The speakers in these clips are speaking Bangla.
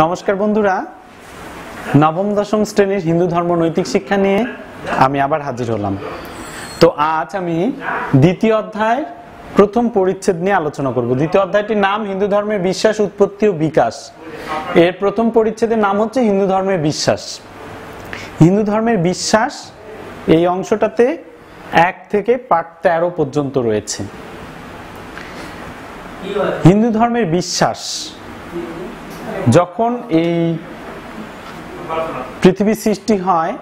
নমস্কার বন্ধুরা, নবম দশম শ্রেণীর হিন্দু ধর্ম নৈতিক শিক্ষা নিয়ে আমি আবার হাজির হলাম। তো আজ আমি দ্বিতীয় অধ্যায় প্রথম পরিচ্ছেদ নিয়ে আলোচনা করব। দ্বিতীয় অধ্যায়টির নাম হিন্দু ধর্মের বিশ্বাস, উৎপত্তি ও বিকাশ। এর প্রথম পরিচ্ছেদের নাম হচ্ছে হিন্দু ধর্মের বিশ্বাস। হিন্দু ধর্মের বিশ্বাস এই অংশটাতে 1 থেকে পার্ট 13 পর্যন্ত রয়েছে। হিন্দু ধর্মের বিশ্বাস, যখন এই পৃথিবী সৃষ্টি হয়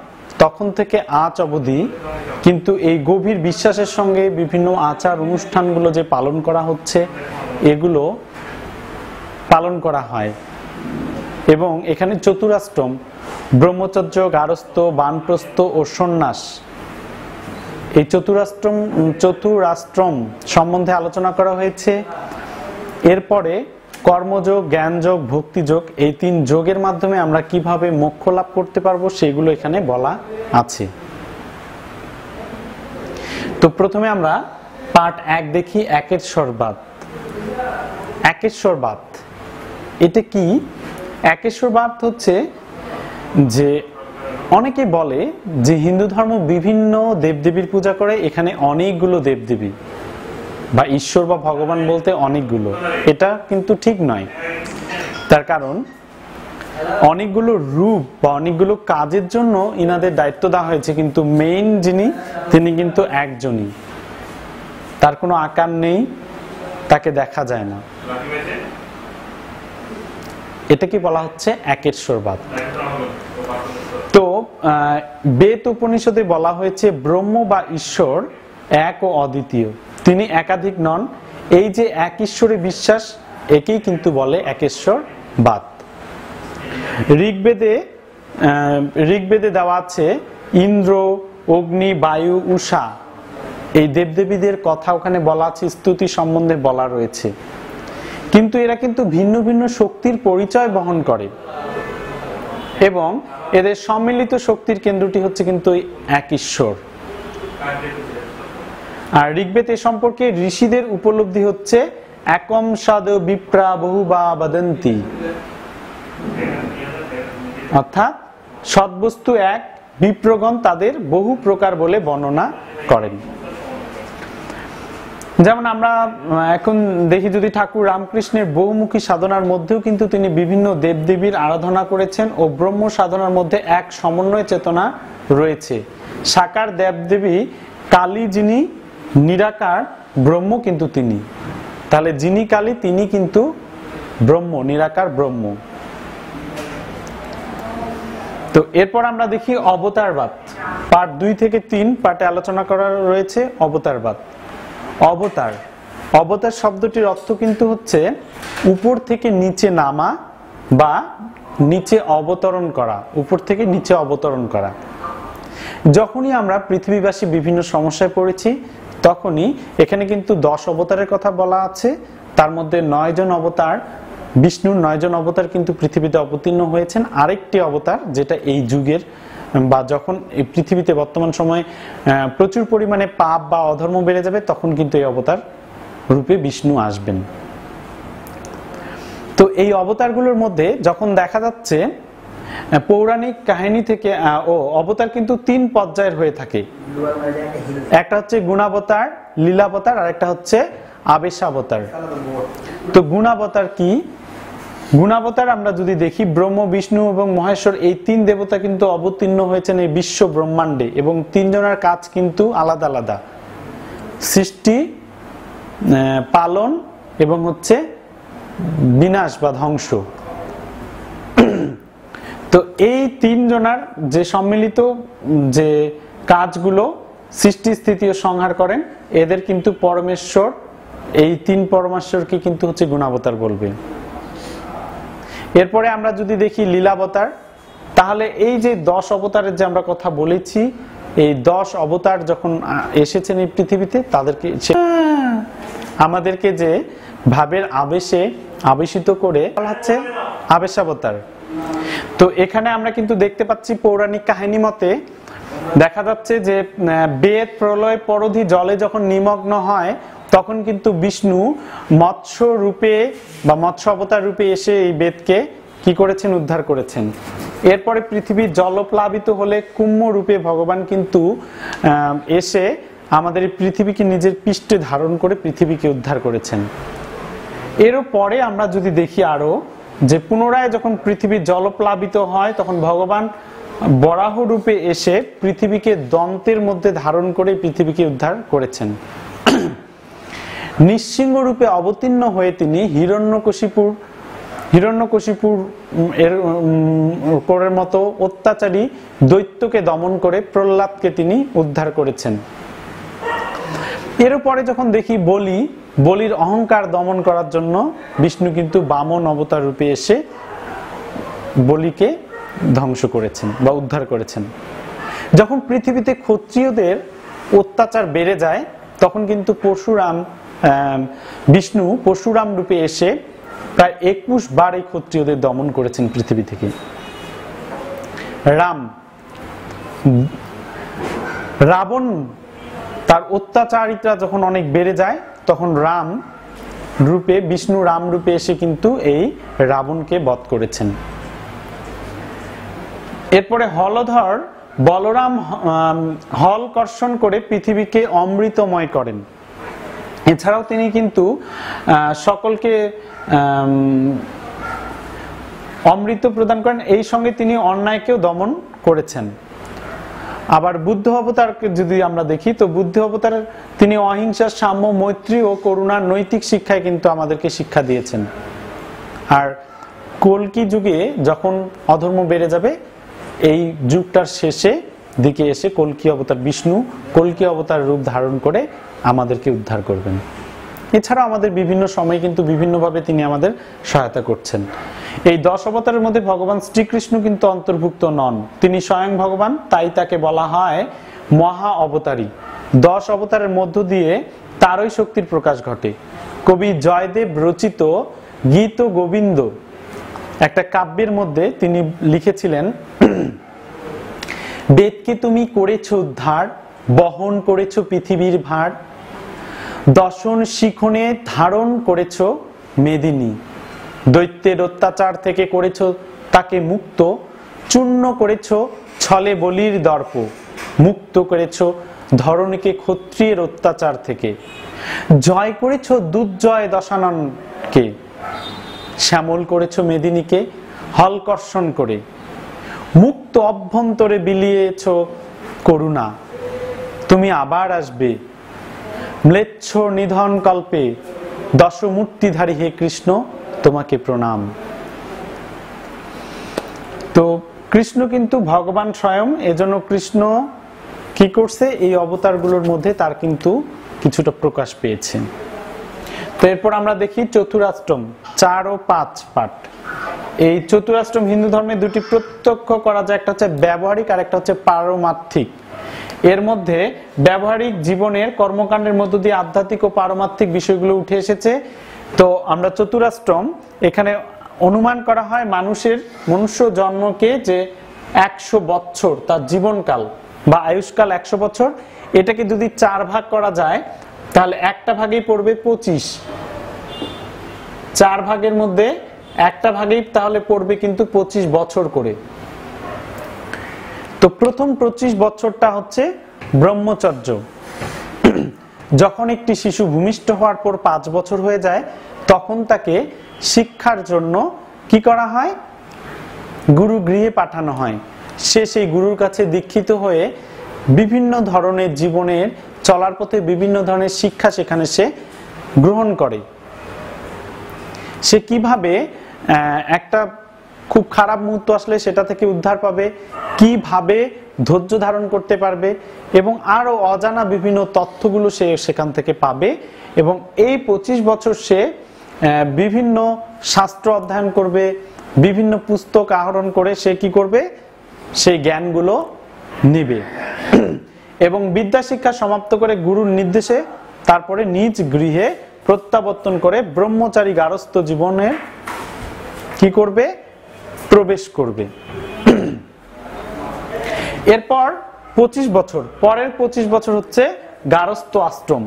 তখন থেকে আজ অবধি কিন্তু এই গভীর বিশ্বাসের সঙ্গে বিভিন্ন আচার অনুষ্ঠানগুলো যে পালন করা হচ্ছে এগুলো পালন করা হয়। এবং এখানে চতুরাষ্ট্রম, ব্রহ্মচর্য, গারস্থ, বানপ্রস্থ ও সন্ন্যাস, এই চতুরাষ্ট্রম সম্বন্ধে আলোচনা করা হয়েছে। এরপরে কর্মযোগ, জ্ঞানযোগ, ভক্তিযোগ, এই 3 যোগের মাধ্যমে আমরা কিভাবে মোক্ষ লাভ করতে পারবো সেগুলো এখানে বলা আছে। তো প্রথমে আমরা পার্ট 1 দেখি, একেশ্বরবাদ। একেশ্বরবাদ এটা কি? একেশ্বরবাদ হচ্ছে যে অনেকে বলে যে হিন্দু ধর্ম বিভিন্ন দেবদেবীর পূজা করে, এখানে অনেকগুলো দেবদেবী বা ঈশ্বর বা ভগবান বলতে অনেকগুলো, এটা কিন্তু ঠিক নয়। তার কারণ অনেকগুলো রূপ বা অনেকগুলো কাজের জন্য ইনাদের দায়িত্ব দেওয়া হয়েছে, কিন্তু মেইন যিনি তিনি কিন্তু একজনই, তার কোনো আকার নেই, তাকে দেখা যায় না। এটা কি বলা হচ্ছে? একেশ্বরবাদ। তো বেদ উপনিষদে বলা হয়েছে ব্রহ্ম বা ঈশ্বর এক ও অদ্বিতীয়, তিনি একাধিক নন। এই যে এক ঈশ্বরে বিশ্বাস, একেই কিন্তু বলে একেশ্বরবাদ। ঋগ্বেদে দেওয়া আছে ইন্দ্র, অগ্নি, বায়ু, উষা, এই দেবদেবীদের কথা ওখানে বলা আছে, স্তুতি সম্বন্ধে বলা রয়েছে। কিন্তু এরা কিন্তু ভিন্ন ভিন্ন শক্তির পরিচয় বহন করে এবং এদের সম্মিলিত শক্তির কেন্দ্রটি হচ্ছে কিন্তু এক ঈশ্বর। আর ঋগ্বেদ এ সম্পর্কে ঋষিদের উপলব্ধি হচ্ছে একম সদ বিপ্রা বহুবা বদন্তি, অর্থাৎ সদ্বস্তু এক, বিপ্রগণ তাদের বহু প্রকার বলে বর্ণনা করেন। যেমন আমরা এখন দেখি, যদি ঠাকুর রামকৃষ্ণের বহুমুখী সাধনার মধ্যেও কিন্তু তিনি বিভিন্ন দেবদেবীর আরাধনা করেছেন ও ব্রহ্ম সাধনার মধ্যে এক সমন্বয় চেতনা রয়েছে। সাকার দেবদেবী কালী, যিনি নিরাকার ব্রহ্ম কিন্তু তিনি, তাহলে যিনি কালী তিনি কিন্তু ব্রহ্ম, নিরাকার ব্রহ্ম। তো এরপর আমরা দেখি অবতারবাদ। পার্ট 2 থেকে 3 পার্টে আলোচনা করা রয়েছে অবতারবাদ। অবতার শব্দটির অর্থ কিন্তু হচ্ছে উপর থেকে নিচে নামা বা নিচে অবতরণ করা, উপর থেকে নিচে অবতরণ করা। যখনই আমরা পৃথিবীবাসী বিভিন্ন সমস্যায় পড়েছি তখনই এখানে কিন্তু 10 অবতারের কথা বলা আছে। তার মধ্যে 9 জন অবতার, বিষ্ণুর 9 জন অবতার কিন্তু পৃথিবীতে অবতীর্ণ হয়েছেন। আরেকটি অবতার যেটা এই যুগের বা যখন এই পৃথিবীতে বর্তমান সময়ে প্রচুর পরিমাণে পাপ বা অধর্ম বেড়ে যাবে তখন কিন্তু এই অবতার রূপে বিষ্ণু আসবেন। তো এই অবতারগুলোর মধ্যে যখন দেখা যাচ্ছে পৌরাণিক কাহিনী থেকে অবতার কিন্তু 3 পর্যায়ের হয়ে থাকে। একটা হচ্ছে গুণাবতার, লীলাবতার, আর একটা হচ্ছে আবেশাবতার। তো গুণাবতার কি? গুণাবতার আমরা যদি দেখি, ব্রহ্ম, বিষ্ণু এবং মহেশ্বর এই 3 দেবতা কিন্তু অবতীর্ণ হয়েছেন এই বিশ্ব ব্রহ্মাণ্ডে এবং 3 জনের কাজ কিন্তু আলাদা আলাদা, সৃষ্টি, পালন এবং হচ্ছে বিনাশ বা ধ্বংস। তো এই 3 জনার যে সম্মিলিত যে কাজগুলো, সৃষ্টি, স্থিতি ও সংহার করেন, এদের কিন্তু পরমেশ্বর, এই 3 পরমেশ্বরকে কিন্তু হচ্ছে গুণাবতার বলবে। এরপরে আমরা যদি দেখি লীলাবতার, তাহলে এই যে 10 অবতারের যে আমরা কথা বলেছি, এই 10 অবতার যখন এসেছেন এই পৃথিবীতে, তাদেরকে আমাদেরকে যে ভাবের আবেশে আবেশিত করে বলা হচ্ছে আবেশাবতার। তো এখানে আমরা কিন্তু দেখতে পাচ্ছি পৌরাণিক কাহিনী মতে দেখা যাচ্ছে যে বেদ প্রলয় পরধি জলে যখন নিমগ্ন হয় তখন কিন্তু বিষ্ণু মৎস্য রূপে বা মৎস্য অবতার রূপে এসে এই বেদকে কি করেছেন? উদ্ধার করেছেন। এরপরে পৃথিবী জলপ্লাবিত হলে কুম্ভ রূপে ভগবান কিন্তু এসে আমাদের এই পৃথিবীকে নিজের পৃষ্ঠে ধারণ করে পৃথিবীকে উদ্ধার করেছেন। এরও পরে আমরা যদি দেখি আরো যে পুনরায় যখন পৃথিবী জলপ্লাবিত হয় তখন ভগবান বরাহ রূপে এসে পৃথিবীকে দন্তের মধ্যে ধারণ করে পৃথিবীকে উদ্ধার করেছেন। নৃসিংহ রূপে অবতীর্ণ হয়ে তিনি হিরণ্যকশিপুর এর মতো অত্যাচারী দৈত্যকে দমন করে প্রহ্লাদকে তিনি উদ্ধার করেছেন। এর পরে যখন দেখি বলির অহংকার দমন করার জন্য বিষ্ণু কিন্তু বামন অবতার রূপে এসে বলিকে ধ্বংস করেছেন বা উদ্ধার করেছেন। যখন পৃথিবীতে ক্ষত্রিয়দের অত্যাচার বেড়ে যায় তখন কিন্তু বিষ্ণু পরশুরাম রূপে এসে প্রায় 21 বার এই ক্ষত্রিয়দের দমন করেছেন পৃথিবী থেকে। রাবণ তার অত্যাচারিতা যখন অনেক বেড়ে যায় তখন বিষ্ণু রাম রূপে এসে কিন্তু এই রাবণকে বধ করেছেন। এরপরে হলধর বলরাম হল কর্ষণ করে পৃথিবীকে অমৃতময় করেন। এছাড়াও তিনি কিন্তু সকলকে অমৃত প্রদান করেন, এই সঙ্গে তিনি অন্যায়কেও দমন করেছেন। আবার বুদ্ধ অবতারকে যদি আমরা দেখি তো বুদ্ধ অবতার তিনি অহিংসা, সাম্য, মৈত্রী ও করুণার নৈতিক শিক্ষায় কিন্তু আমাদেরকে শিক্ষা দিয়েছেন। আর কল্কি যুগে যখন অধর্ম বেড়ে যাবে এই যুগটার শেষে দিকে এসে বিষ্ণু কল্কি অবতার রূপ ধারণ করে আমাদেরকে উদ্ধার করবেন। এছাড়া আমাদের বিভিন্ন সময় কিন্তু বিভিন্নভাবে তিনি আমাদের সহায়তা করছেন। এই 10 অবতারের মধ্যে ভগবান শ্রীকৃষ্ণ কিন্তু অন্তর্ভুক্ত নন, তিনি স্বয়ং ভগবান, তাই তাকে বলা হয় মহা অবতারী। 10 অবতারের মধ্য দিয়ে তারই শক্তির প্রকাশ ঘটে। কবি জয়দেব রচিত গীত গোবিন্দ একটা কাব্যের মধ্যে তিনি লিখেছিলেন, বেদকে তুমি করেছ উদ্ধার, বহন করেছ পৃথিবীর ভার, দশন শিখনে ধারণ করেছ মেদিনী, দৈত্যের অত্যাচার থেকে করেছ তাকে মুক্ত, চূর্ণ করেছ ছলে বলির দর্প, মুক্ত করেছ ধরণীকে ক্ষত্রিয়ের অত্যাচার থেকে, জয় করেছ দুর্জয় দশাননকে, শ্যামল করেছ মেদিনীকে হলকর্ষণ করে, মুক্ত অভ্যন্তরে বিলিয়েছ করুণা, তুমি আবার আসবে ম্লেচ্ছ নিধন কল্পে, দশমূর্তিধারী হে কৃষ্ণ তোমাকে প্রণাম। তো কৃষ্ণ কিন্তু ভগবান স্বয়ং, এজন্য কৃষ্ণ কি করছে এই অবতারগুলোর মধ্যে তার কিন্তু কিছুটা প্রকাশ পেয়েছে। তো এরপর আমরা দেখি চতুরাষ্ট্রম 4 ও 5 পাঠ। এই চতুরাষ্ট্রম হিন্দু ধর্মে দুটি প্রত্যক্ষ করা যায়, একটা হচ্ছে ব্যবহারিক আর একটা হচ্ছে পারমার্থিক। এর মধ্যে ব্যবহারিক জীবনের কর্মকাণ্ডের মধ্য দিয়ে আধ্যাত্মিক ও পারমার্থিক বিষয়গুলো উঠে এসেছে। তো আমরা চতুরাষ্ট্রম এখানে অনুমান করা হয় মনুষ্য জন্মকে যে 100 বছর তার জীবনকাল বা আয়ুষ্কাল 100 বছর, এটাকে যদি 4 ভাগ করা যায় তাহলে একটা ভাগেই পড়বে 25, 4 ভাগের মধ্যে একটা ভাগেই তাহলে পড়বে কিন্তু 25 বছর করে। তো প্রথম 25 বছরটা হচ্ছে ব্রহ্মচর্য। যখন একটি শিশু ভূমিষ্ঠ হওয়ার পর 5 বছর হয়ে যায় তখন তাকে শিক্ষার জন্য কি করা হয়? গুরু গৃহে পাঠানো হয়। সে সেই গুরুর কাছে দীক্ষিত হয়ে বিভিন্ন ধরনের জীবনের চলার পথে বিভিন্ন ধরনের শিক্ষা সেখানে সে গ্রহণ করে। সে কিভাবে একটা খুব খারাপ মুহূর্ত আসলে সেটা থেকে উদ্ধার পাবে, কিভাবে ধৈর্য ধারণ করতে পারবে এবং আরো অজানা বিভিন্ন তথ্যগুলো সে সেখান থেকে পাবে। এবং এই 25 বছর সে বিভিন্ন শাস্ত্র অধ্যয়ন করবে, বিভিন্ন পুস্তক আহরণ করে সে কি করবে? সেই জ্ঞানগুলো নিবে এবং বিদ্যা শিক্ষা সমাপ্ত করে গুরুর নির্দেশে তারপরে নিজ গৃহে প্রত্যাবর্তন করে ব্রহ্মচারী গারস্থ জীবনে কি করবে? প্রবেশ করবে। এরপর 25 বছর পরের 25 বছর হচ্ছে গারস্থ আশ্রম।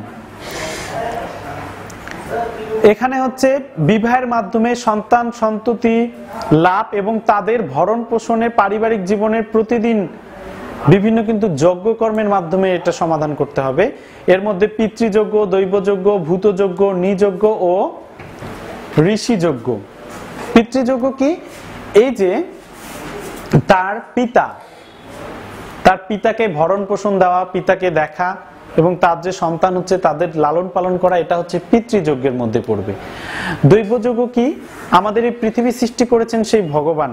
এখানে হচ্ছে বিবাহের মাধ্যমে সন্তান সন্ততি লাভ এবং তাদের ভরণ পোষণে পারিবারিক জীবনের প্রতিদিন বিভিন্ন কিন্তু যজ্ঞ কর্মের মাধ্যমে এটা সমাধান করতে হবে। এর মধ্যে পিতৃযজ্ঞ, দৈবযজ্ঞ, ভূতযজ্ঞ, নিযজ্ঞ ও ঋষিযজ্ঞ। পিতৃযজ্ঞ কি? এই যে তার পিতাকে ভরণ পোষণ দেওয়া, পিতাকে দেখা এবং তার যে সন্তান হচ্ছে তাদের লালন পালন করা, এটা হচ্ছে পিতৃযজ্ঞের মধ্যে পড়বে। দৈবযজ্ঞ কি? আমাদের এই পৃথিবী সৃষ্টি করেছেন সেই ভগবান।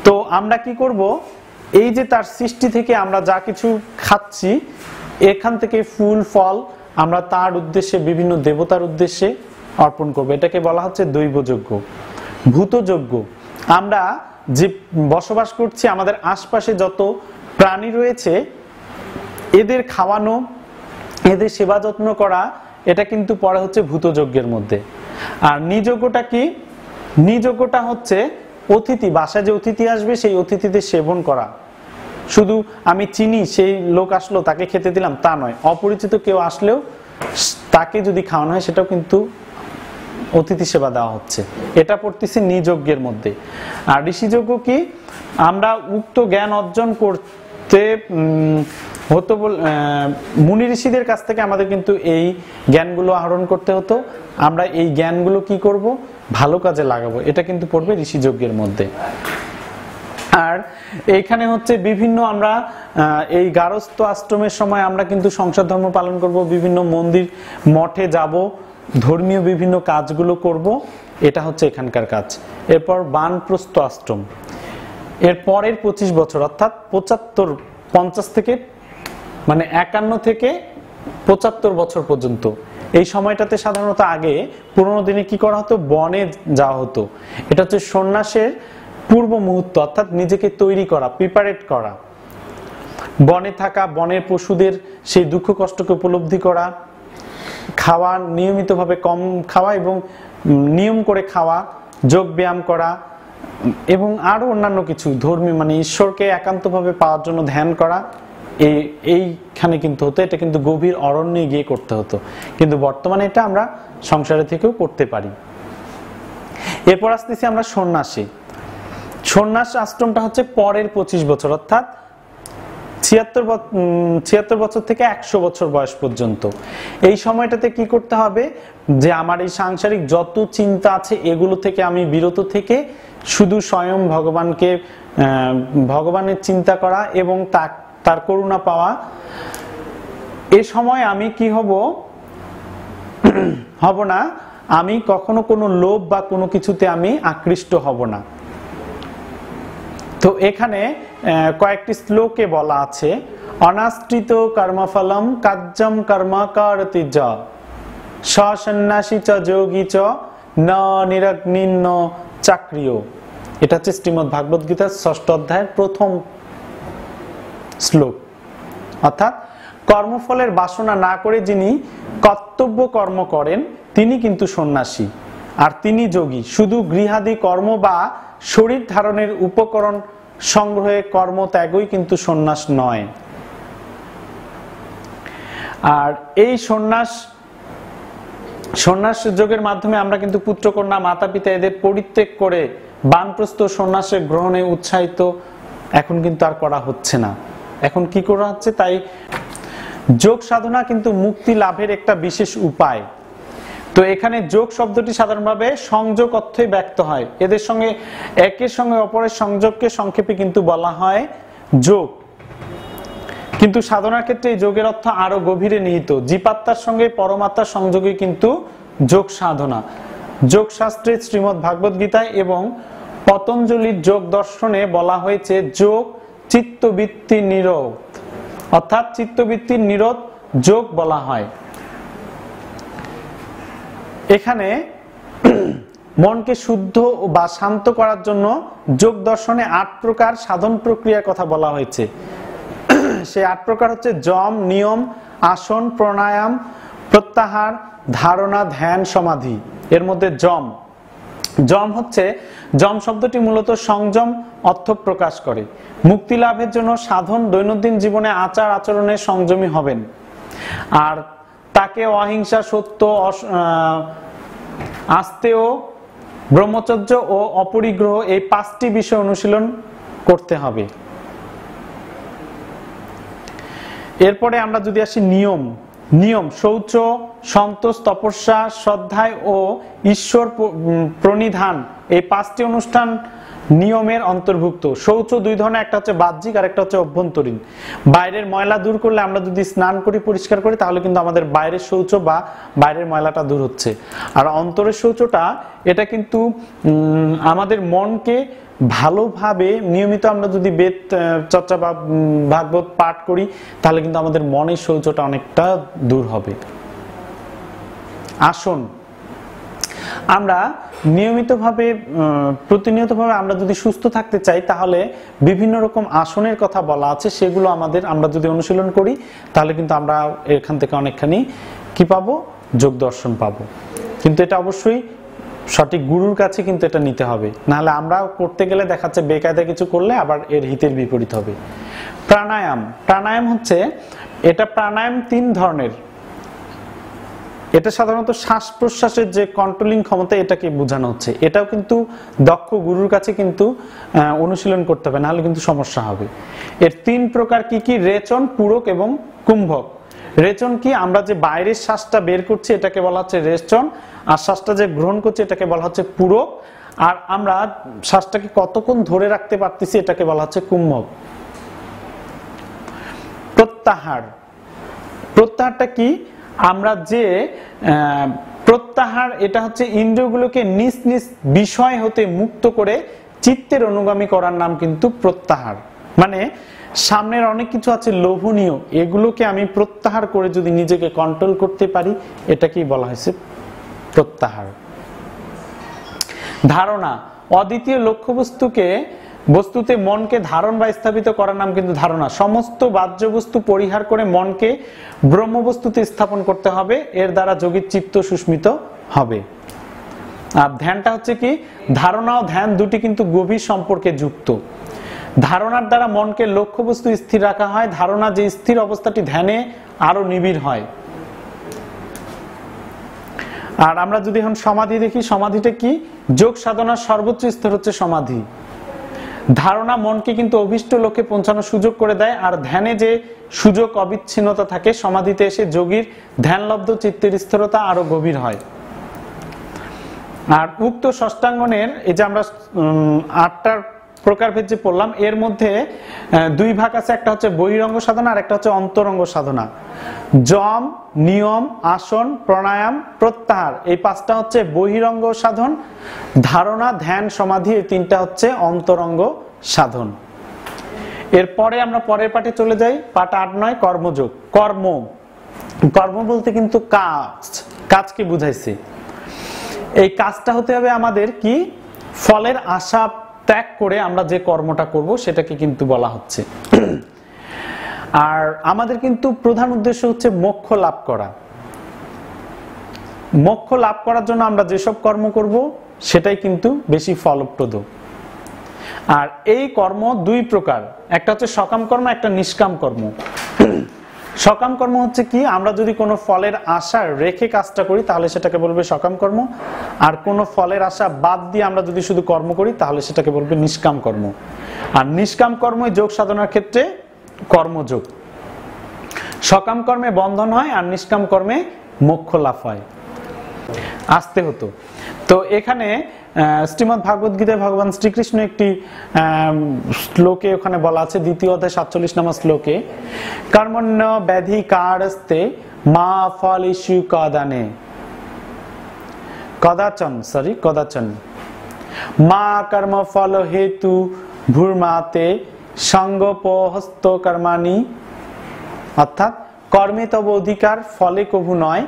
তো আমরা কি করব? এই যে তার সৃষ্টি থেকে আমরা যা কিছু খাচ্ছি, এখান থেকে ফুল ফল আমরা তার উদ্দেশ্যে, বিভিন্ন দেবতার উদ্দেশ্যে অর্পণ করব। এটাকে বলা হচ্ছে দৈবযজ্ঞ। ভূতযজ্ঞ, আমরা যে বসবাস করছি, আমাদের আশপাশে যত প্রাণী রয়েছে এদের খাওয়ানো, এদের সেবা যত্ন করা, এটা কিন্তু পরে হচ্ছে ভূতযজ্ঞের মধ্যে। আর নিযজ্ঞটা কি? নিযজ্ঞটা হচ্ছে অতিথি, বাসায় যে অতিথি আসবে সেই অতিথিদের সেবন করা। শুধু আমি চিনি সেই লোক আসলো তাকে খেতে দিলাম তা নয়, অপরিচিত কেউ আসলেও তাকে যদি খাওয়ানো হয় সেটাও কিন্তু অতিথি সেবা দেওয়া হচ্ছে। এটা পড়তেছি নিযজ্ঞের মধ্যে। আর ঋষিযজ্ঞ কি? আমরা উক্ত জ্ঞান অর্জন করতে হতো, মুনি ঋষিদের কাছ থেকে আমাদের কিন্তু এই জ্ঞানগুলো আহরণ করতে হতো। আমরা এই জ্ঞানগুলো কি করব? ভালো কাজে লাগাবো। এটা কিন্তু পড়বে ঋষিযজ্ঞের মধ্যে। আর এইখানে হচ্ছে বিভিন্ন আমরা এই গারস্থ আশ্রমের সময় আমরা কিন্তু সংসার ধর্ম পালন করব, বিভিন্ন মন্দির মঠে যাব, ধর্মীয় বিভিন্ন কাজগুলো করব। এটা হচ্ছে এখানকার কাজ। এরপর বানপ্রস্থ আশ্রম, এর পরের 25 বছর অর্থাৎ 50 থেকে 51 থেকে 75 বছর পর্যন্ত, এই সময়টাতে সাধারণত আগে পুরোনো দিনে কি করা হতো? বনে যাওয়া হতো। এটা হচ্ছে সন্ন্যাসের পূর্ব মুহূর্ত, অর্থাৎ নিজেকে তৈরি করা, প্রিপারেট করা। বনে থাকা, বনের পশুদের সেই দুঃখ কষ্টকে উপলব্ধি করা, খাওয়া নিয়মিতভাবে কম খাওয়া এবং নিয়ম করে খাওয়া, যোগ ব্যায়াম করা এবং আরো অন্যান্য কিছু ধর্মীয় ঈশ্বরকে একান্তভাবে পাওয়ার জন্য ধ্যান করা, এইখানে কিন্তু হতো। এটা কিন্তু গভীর অরণ্যে গিয়ে করতে হতো, কিন্তু বর্তমানে এটা আমরা সংসারে থেকেও করতে পারি। এরপর আসতেছি আমরা সন্ন্যাসী। সন্ন্যাস আশ্রমটা হচ্ছে পরের 25 বছর, অর্থাৎ 76 বছর থেকে 100 বছর বয়স পর্যন্ত। এই সময়টাতে কি করতে হবে? যে আমার এই সাংসারিক যত চিন্তা আছে এগুলো থেকে আমি বিরত থেকে শুধু স্বয়ং ভগবানের চিন্তা করা এবং তার করুণা পাওয়া। এ সময় আমি কি হব না, আমি কখনো কোনো লোভ বা কোনো কিছুতে আমি আকৃষ্ট হব না। তো এখানে কয়েকটি শ্লোকে বলা আছে, অনাশ্রিত কর্মফলম কার্যম কর্মকারতি য সন্ন্যাসী চ যোগী চ ন নিরগ্নিন্ন চাকরিয়। এটা হচ্ছে শ্রীমদ্ ভাগবত গীতার 6ষ্ঠ অধ্যায়ের প্রথম শ্লোক। অর্থাৎ কর্মফলের বাসনা না করে যিনি কর্তব্য কর্ম করেন তিনি কিন্তু সন্ন্যাসী, আর তিনি যোগী। শুধু গৃহাদি কর্ম বা শরীর ধারণের উপকরণ সংগ্রহে কর্মত্যাগই কিন্তু সন্ন্যাস নয়। আর এই সন্ন্যাস যোগের মাধ্যমে আমরা কিন্তু পুত্রকন্যা, মাতা পিতা এদের পরিত্যাগ করে বানপ্রস্থ সন্ন্যাসের গ্রহণে উৎসাহিত এখন কিন্তু আর করা হচ্ছে না। এখন কি করা হচ্ছে? তাই যোগ সাধনা কিন্তু মুক্তি লাভের একটা বিশেষ উপায়। তো এখানে যোগ শব্দটি সাধারণভাবে সংযোগ অর্থে ব্যক্ত হয়। এদের সঙ্গে একের সঙ্গে অপরের সংযোগকে সংক্ষেপে কিন্তু বলা হয় যোগ। কিন্তু সাধনার ক্ষেত্রে এই যোগের অর্থ আরো গভীরে নিহিত। জীবাত্মার সঙ্গে পরমাত্মার সংযোগই কিন্তু যোগ সাধনা। যোগ শাস্ত্রে শ্রীমদ্ ভাগবত গীতায় এবং পতঞ্জলির যোগ দর্শনে বলা হয়েছে যোগ চিত্তবৃত্তি নিরোধ, অর্থাৎ চিত্তবৃত্তির নিরোধ যোগ বলা হয়। এখানে মনকে শুদ্ধ বা শান্ত করার জন্য যোগ দর্শনে 8 প্রকার সাধন প্রক্রিয়ার কথা বলা হয়েছে। সেই 8 প্রকার হচ্ছে যম, নিয়ম, আসন, প্রাণায়াম, প্রত্যাহার, ধারণা, ধ্যান, সমাধি। এর মধ্যে যম শব্দটি মূলত সংযম অর্থ প্রকাশ করে। মুক্তি লাভের জন্য সাধন দৈনন্দিন জীবনে আচার আচরণে সংযমী হবেন, আর তাকে অহিংসা, সত্য, আস্তেয়, ব্রহ্মচর্য ও অপরিগ্রহ এই 5টি বিষয় অনুশীলন করতে হবে। এরপরে আমরা যদি আসি নিয়ম শৌচ, সন্তোষ, তপস্যা, শ্রদ্ধায় ও ঈশ্বর প্রণিধান এই 5টি অনুষ্ঠান নিয়মের অন্তর্ভুক্ত। শৌচ 2 ধরনের, একটা হচ্ছে বাহ্যিক আর একটা হচ্ছে অভ্যন্তরীণ। বাইরের ময়লা দূর করলে, আমরা যদি স্নান করি, পরিষ্কার করি, তাহলে কিন্তু আমাদের বাইরের শৌচ বা বাইরের ময়লাটা দূর হচ্ছে। আর অন্তরের শৌচটা, এটা কিন্তু আমাদের মনকে ভালোভাবে নিয়মিত আমরা যদি বেদ চর্চা বা ভাগবত পাঠ করি, তাহলে কিন্তু আমাদের মনের শৌচটা অনেকটা দূর হবে। আসন, আমরা নিয়মিতভাবে প্রতিনিয়তভাবে আমরা যদি সুস্থ থাকতে চাই, তাহলে বিভিন্ন রকম আসনের কথা বলা আছে, সেগুলো আমরা যদি অনুশীলন করি, তাহলে কিন্তু আমরা এখান থেকে অনেকখানি কি পাবো, যোগ দর্শন পাবো। কিন্তু এটা অবশ্যই সঠিক গুরুর কাছে কিন্তু এটা নিতে হবে, নাহলে আমরা করতে গেলে দেখাচ্ছে বেকায়দা কিছু করলে আবার এর হিতের বিপরীত হবে। প্রাণায়াম হচ্ছে, এটা প্রাণায়াম 3 ধরনের। এটা সাধারণত শ্বাস প্রশ্বাসের যে কন্ট্রোলিং ক্ষমতা, এটাকে বোঝানো হচ্ছে। এটাও কিন্তু দক্ষ গুরুর কাছে কিন্তু অনুশীলন করতে হবে, নাহলে কিন্তু সমস্যা হবে। এর 3 প্রকার কি কি? রেচন, পূরক এবং কুম্ভক। রেচন কি? আমরা যে বাইরের শ্বাসটা বের করছি, এটাকে বলা হচ্ছে রেচন, আর শ্বাসটা যে গ্রহণ করছি, এটাকে বলা হচ্ছে পূরক। আর আমরা শ্বাসটাকে কতক্ষণ ধরে রাখতে পারতেছি, এটাকে বলা হচ্ছে কুম্ভক। প্রত্যাহারটা কি? আমরা যে প্রত্যাহার, এটা হচ্ছে ইন্দ্রিয়গুলোকে নিজ নিজ বিষয় হতে মুক্ত করে চিত্তের অনুগামী করার নাম কিন্তু প্রত্যাহার। মানে সামনের অনেক কিছু আছে লোভনীয়, এগুলোকে আমি প্রত্যাহার করে যদি নিজেকে কন্ট্রোল করতে পারি, এটাকেই বলা হয়েছে প্রত্যাহার। ধারণা, অদ্বিতীয় লক্ষ্য বস্তুতে মনকে ধারণ বা স্থাপিত করার নাম কিন্তু ধারণা। সমস্ত বাহ্য বস্তু পরিহার করে মনকে ব্রহ্মবস্তুতে স্থাপন করতে হবে, এর দ্বারা যোগীর চিত্ত সুস্মিত হবে। আর ধ্যানটা হচ্ছে কি? ধারণা ও ধ্যান দুটি কিন্তু গভীর সম্পর্কে যুক্ত। ধারণার দ্বারা মনকে লক্ষ্যবস্তু স্থির রাখা হয়, ধারণা যে স্থির অবস্থাটি ধ্যানে আরো নিবিড় হয়। আর আমরা যদি এখন সমাধি দেখি, সমাধিটা কি? যোগ সাধনার সর্বোচ্চ স্তর হচ্ছে সমাধি। ধারণা মনকে কিন্তু অভিষ্ট লক্ষ্যে পৌঁছানোর সুযোগ করে দেয়, আর ধ্যানে যে সুযোগ অবিচ্ছিন্নতা থাকে, সমাধিতে এসে যোগীর ধ্যানলব্ধ চিত্তের স্থিরতা আরো গভীর হয়। আর উক্ত ষষ্ঠাঙ্গনের, এই যে আমরা 8টার প্রকারভেদ যে পড়লাম, এর মধ্যে 2 ভাগ আছে, একটা হচ্ছে বহিরঙ্গ সাধনা আর একটা হচ্ছে অন্তরঙ্গ সাধনা। যম, নিয়ম, আসন, প্রাণায়াম, প্রত্যাহার এই 5টা হচ্ছে বহিরঙ্গ সাধন। ধারণা, ধ্যান, সমাধি এই 3টা হচ্ছে অন্তরঙ্গ সাধন। এরপরে আমরা পরের পাঠে চলে যাই, পাঠ 8-9 কর্মযোগ। কর্ম বলতে কিন্তু কাজকে বুঝাইছে। এই কাজটা হতে হবে আমাদের কি? ফলের আশা ত্যাগ করে আমরা যে কর্মটা করব, সেটাকে কিন্তু বলা হচ্ছে। আর আমাদের কিন্তু প্রধান উদ্দেশ্য হচ্ছে মোক্ষ লাভ করা। মোক্ষ লাভ করার জন্য আমরা যেসব কর্ম করব, সেটাই কিন্তু বেশি ফলপ্রদ। আর এই কর্ম 2 প্রকার, একটা হচ্ছে সকাম কর্ম, একটা নিষ্কাম কর্ম। সকাম কর্ম হচ্ছে কি? আমরা যদি কোনো ফলের আশা রেখে কাজটা করি, তাহলে সেটাকে বলবে সকাম কর্ম। আর কোনো ফলের আশা বাদ দিয়ে আমরা যদি শুধু কর্ম করি, তাহলে সেটাকে বলবে নিষ্কাম কর্ম। আর নিষ্কাম কর্মই যোগ সাধনার ক্ষেত্রে কর্মযোগ। সকাম কর্মে বন্ধন হয়, আর নিষ্কাম কর্মে মোক্ষ লাভ হয়। আসতে হতো। তো এখানে শ্রীমদ্ ভাগবত গীতায় ভগবান শ্রীকৃষ্ণ একটি শ্লোকে ওখানে বলা আছে, 2য় অধ্যায় 47 নম্বর শ্লোকে, কর্মণ্য ব্যাধি কারস্তে মা ফলেষু কদাচন মা কর্ম ফল হেতু ভূর্মাতে সঙ্গোপহস্ত কর্মাণি, অর্থাৎ কর্মে তব অধিকার, ফলে কভু নয়,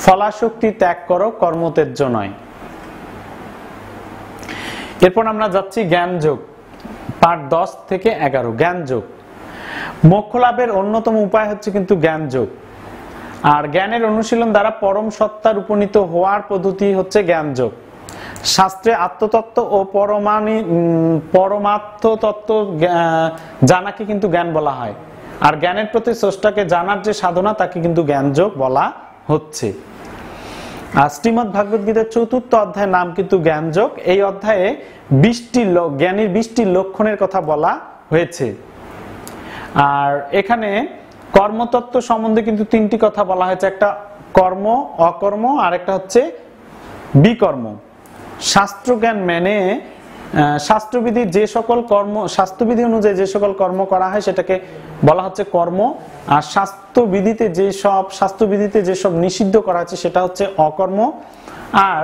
ফলাশক্তি ত্যাগ করো, কর্মতেজ্য নয়। এরপর আমরা যাচ্ছি জ্ঞানযোগ, পাঠ 10 থেকে 11। জ্ঞানযোগ, মোক্ষ লাভের অন্যতম উপায় হচ্ছে কিন্তু জ্ঞানযোগ। আর জ্ঞানের অনুশীলন দ্বারা পরম সত্তার উপনীত হওয়ার পদ্ধতি হচ্ছে জ্ঞানযোগ। শাস্ত্রে আত্মতত্ত্ব ও পরমার্থ তত্ত্ব জানাকে কিন্তু জ্ঞান বলা হয়। আর জ্ঞানের প্রতি স্রষ্টাকে জানার যে সাধনা, তাকে কিন্তু জ্ঞানযোগ বলা হচ্ছে। আর শ্রীমদ্ ভাগবত গীতার ৪র্থ অধ্যায়ের নাম কিন্তু জ্ঞানযোগ। এই অধ্যায়ে 20টি জ্ঞানীর 20টি লক্ষণের কথা বলা হয়েছে। আর এখানে কর্মতত্ত্ব সম্বন্ধে কিন্তু 3টি কথা বলা হয়েছে, একটা কর্ম, অকর্ম, আর একটা হচ্ছে বিকর্ম। শাস্ত্রজ্ঞান মেনে শাস্ত্রবিধির যে সকল কর্ম, স্বাস্থ্যবিধি অনুযায়ী যে সকল কর্ম করা হয় সেটাকে বলা হচ্ছে কর্ম, আর স্বাস্থ্যবিধিতে যেসব নিষিদ্ধ করা হচ্ছে সেটা হচ্ছে অকর্ম, আর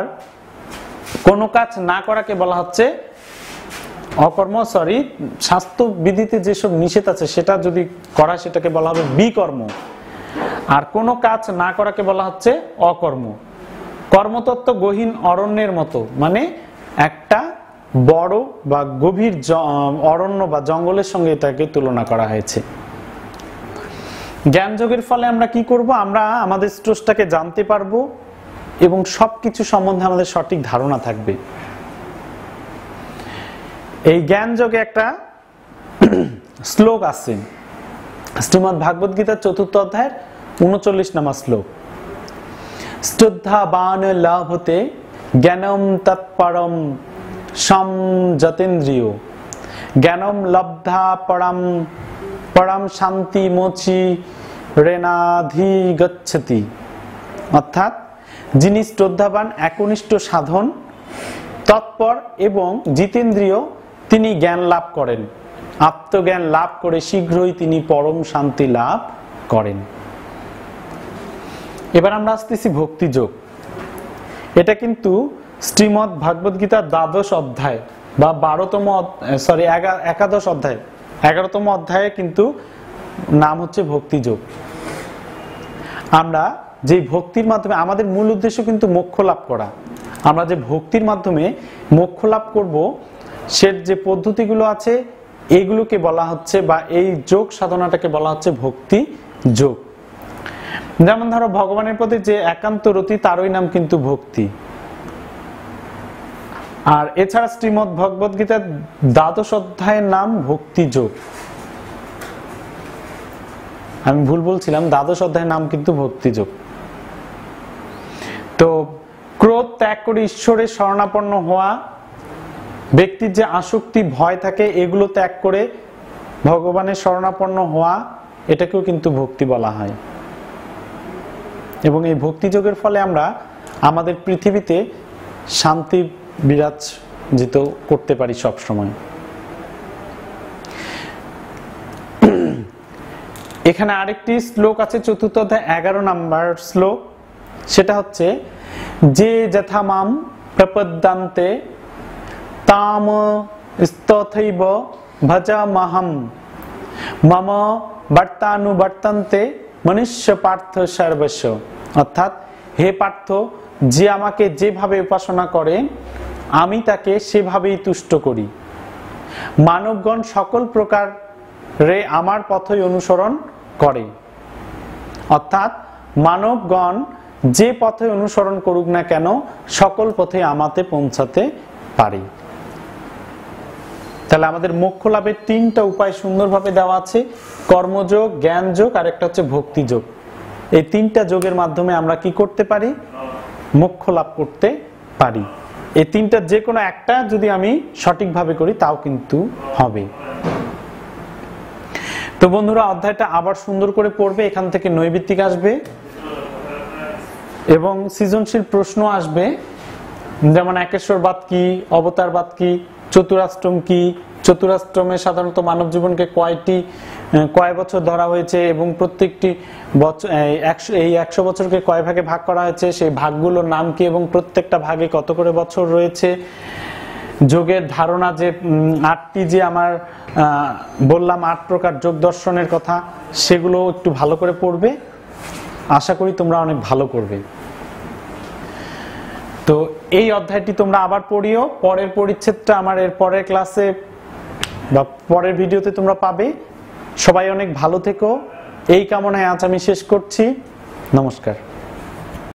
কোনো কাজ না করাকে বলা হচ্ছে অকর্ম, স্বাস্থ্যবিধিতে যেসব নিষেধ আছে সেটা যদি করা সেটাকে বলা হবে বিকর্ম, আর কোনো কাজ না করাকে বলা হচ্ছে অকর্ম। কর্মতত্ত্ব গহীন অরণ্যের মতো, মানে একটা বড় বা গভীর অরণ্য বা জঙ্গলের সঙ্গে এটাকে তুলনা করা হয়েছে। জ্ঞানযোগের ফলে আমরা কি করব? আমরা আমাদের স্রষ্টাকে জানতে পারবো এবং সবকিছু সম্বন্ধে আমাদের সঠিক ধারণা থাকবে। এই জ্ঞানযোগে একটা শ্লোক আছে শ্রীমদ্ ভাগবত গীতার ৪র্থ অধ্যায়ের ৩৯ নম্বর শ্লোক। শ্রদ্ধাবান লাভতে জ্ঞানম তৎপরম সমযতেন্দ্রিয় জ্ঞানম লব্ধা পরম শান্তি মোচি রেনাধিগচ্ছতি। অর্থাৎ যিনি শ্রদ্ধাবান, একনিষ্ঠ সাধন, তৎপর এবং জিতেন্দ্রিয়, তিনি জ্ঞান লাভ করেন, আত্মজ্ঞান লাভ করে শীঘ্রই তিনি পরম শান্তি লাভ করেন। এবার আমরা আসতেছি ভক্তিযোগ। এটা কিন্তু শ্রীমদ্ ভাগবত গীতার ১২শ অধ্যায় বা ১১তম অধ্যায়ে কিন্তু নাম হচ্ছে ভক্তিযোগ। আমরা যে ভক্তির মাধ্যমে আমাদের মূল উদ্দেশ্য কিন্তু মোক্ষ লাভ করা, আমরা যে ভক্তির মাধ্যমে মোক্ষ লাভ করব সে যে পদ্ধতিগুলো আছে এইগুলোকে বলা হচ্ছে, বা এই যোগ সাধনাটাকে বলা হচ্ছে ভক্তি যোগ। যেমন ধরো ভগবানের প্রতি যে একান্ত রতি তারই নাম কিন্তু ভক্তি। আর এছাড়া শ্রীমদ্ ভগবত গীতার ১২শ অধ্যায়ের নাম ভক্তি যোগ। আমি ভুল বলছিলাম, ১২শ অধ্যায়ের নাম কিন্তু ভক্তি যোগ। তো ক্রোধ ত্যাগ করে ঈশ্বরের শরণাপন্ন হওয়া, ব্যক্তির যে আসক্তি, ভয় থাকে, এগুলো ত্যাগ করে ভগবানের শরণাপন্ন হওয়া, এটাকেও কিন্তু ভক্তি বলা হয়। এবং এই ভক্তিযোগের ফলে আমরা আমাদের পৃথিবীতে শান্তি বিরাজিত করতে পারি সব সময়। এখানে আরেকটি শ্লোক আছে ৪র্থ অধ্যায় ১১ নম্বর শ্লোক, সেটা হচ্ছে যে যথা মাম প্রপদ্যান্তে তাম স্তথৈব ভজামহম মম বর্তানুবর্তন্তে মনুষ্য পার্থ সর্বস্ব। অর্থাৎ হে পার্থ, যে আমাকে যেভাবে উপাসনা করে আমি তাকে সেভাবেই তুষ্ট করি। মানবগণ সকল প্রকারে আমার পথই অনুসরণ করে। অর্থাৎ মানবগণ যে পথে অনুসরণ করুক না কেন সকল পথে আমাতে পৌঁছাতে পারে। তাহলে আমাদের মোক্ষ লাভের 3টা উপায় সুন্দরভাবে দেওয়া আছে, কর্মযোগ, জ্ঞানযোগ, আর একটা হচ্ছে ভক্তিযোগ। এই 3টা যোগের মাধ্যমে আমরা কি করতে পারি? মোক্ষ লাভ করতে পারি। এই 3টার যে কোনো একটা যদি আমি সঠিকভাবে করি তাও কিন্তু হবে। তো বন্ধুরা, অধ্যায়টা আবার সুন্দর করে পড়বে। এখান থেকে নৈবিত্তিক আসবে এবং সৃজনশীল প্রশ্ন আসবে, যেমন একেশ্বরবাদ কি, অবতারবাদ কি, চতুরাষ্ট্রম কি, চতুরাষ্ট্রমে সাধারণত মানব জীবনকে কয় বছর ধরা হয়েছে এবং প্রত্যেকটি বছর এই ১০০ বছরকে কয় ভাগে ভাগ করা হয়েছে, সেই ভাগগুলোর নাম কি এবং প্রত্যেকটা ভাগে কত করে বছর রয়েছে, যোগের ধারণা যে 8টি যে আমার বললাম 8 প্রকার যোগ দর্শনের কথা, সেগুলো একটু ভালো করে পড়বে। আশা করি তোমরা অনেক ভালো করবে। তো এই অধ্যায়টি তোমরা আবার পড়িও। পরের পরিচ্ছেদটা আমার এর পরের ক্লাসে বা পরের ভিডিওতে তোমরা পাবে। সবাই অনেক ভালো থেকো, এই কামনায় আজ আমি শেষ করছি। নমস্কার।